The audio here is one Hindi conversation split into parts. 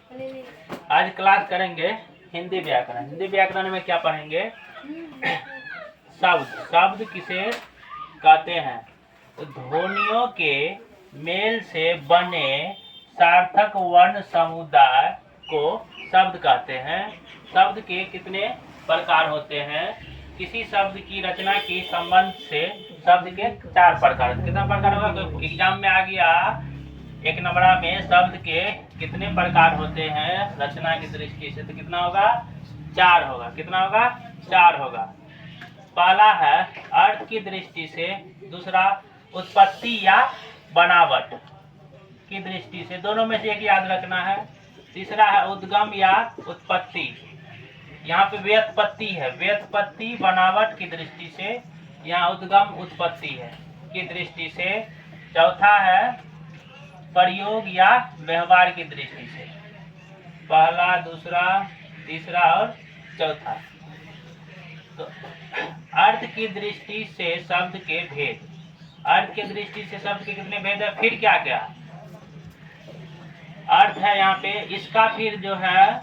आज क्लास करेंगे हिंदी व्याकरण। हिंदी व्याकरण में क्या पढ़ेंगे? शब्द। शब्द किसे कहते हैं? तो ध्वनियों के मेल से बने सार्थक वर्ण समुदाय को शब्द कहते हैं। शब्द के कितने प्रकार होते हैं? किसी शब्द की रचना की संबंध से शब्द के 4 प्रकार। कितना प्रकार होगा? तो एग्जाम में आ गया 1 नंबरा में शब्द के कितने प्रकार होते हैं रचना की दृष्टि से, तो कितना होगा? 4 होगा। कितना होगा? 4 होगा। पहला है अर्थ की दृष्टि से, दूसरा उत्पत्ति या बनावट की दृष्टि से, दोनों में से एक याद रखना है। तीसरा है उद्गम या उत्पत्ति, यहाँ पे व्युत्पत्ति है, व्युत्पत्ति बनावट की दृष्टि से, यहाँ उद्गम उत्पत्ति है की दृष्टि से। चौथा है प्रयोग या व्यवहार की दृष्टि से, पहला, दूसरा, तीसरा और चौथा। तो अर्थ की दृष्टि से शब्द के भेद। अर्थ की दृष्टि से शब्द के कितने भेद है? फिर क्या क्या अर्थ है यहाँ पे? इसका फिर जो है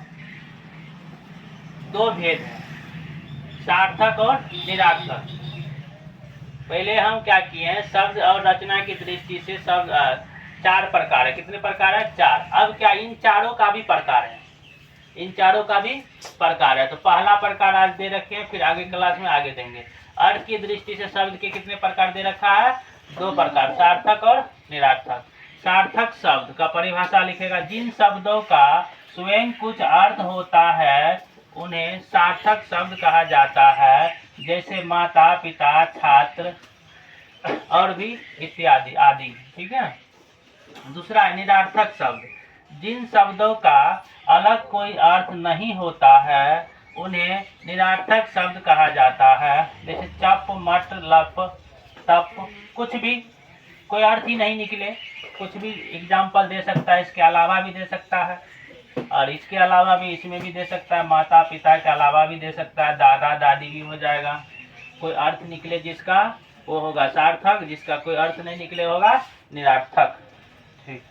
2 भेद है, सार्थक और निरार्थक। पहले हम क्या किए हैं? शब्द और रचना की दृष्टि से शब्द 4 प्रकार है। कितने प्रकार है? 4। अब क्या इन चारों का भी प्रकार है? इन चारों का भी प्रकार है। तो पहला प्रकार आज दे रखे हैं, फिर आगे क्लास में आगे देंगे। अर्थ की दृष्टि से शब्द के कितने प्रकार दे रखा है? 2 प्रकार, सार्थक और निरार्थक। सार्थक शब्द का परिभाषा लिखेगा, जिन शब्दों का स्वयं कुछ अर्थ होता है उन्हें सार्थक शब्द कहा जाता है, जैसे माता, पिता, छात्र और भी इत्यादि आदि। ठीक है। दूसरा है निरार्थक शब्द, जिन शब्दों का अलग कोई अर्थ नहीं होता है उन्हें निरार्थक शब्द कहा जाता है, जैसे चप, मट, लप, तप, कुछ भी कोई अर्थ ही नहीं निकले, कुछ भी एग्जाम्पल दे सकता है, इसके अलावा भी दे सकता है, और इसके अलावा भी इसमें भी दे सकता है, माता पिता के अलावा भी दे सकता है, दादा दादी भी हो जाएगा। कोई अर्थ निकले जिसका, वो होगा सार्थक, जिसका कोई अर्थ नहीं निकले होगा निरार्थक। ठीक।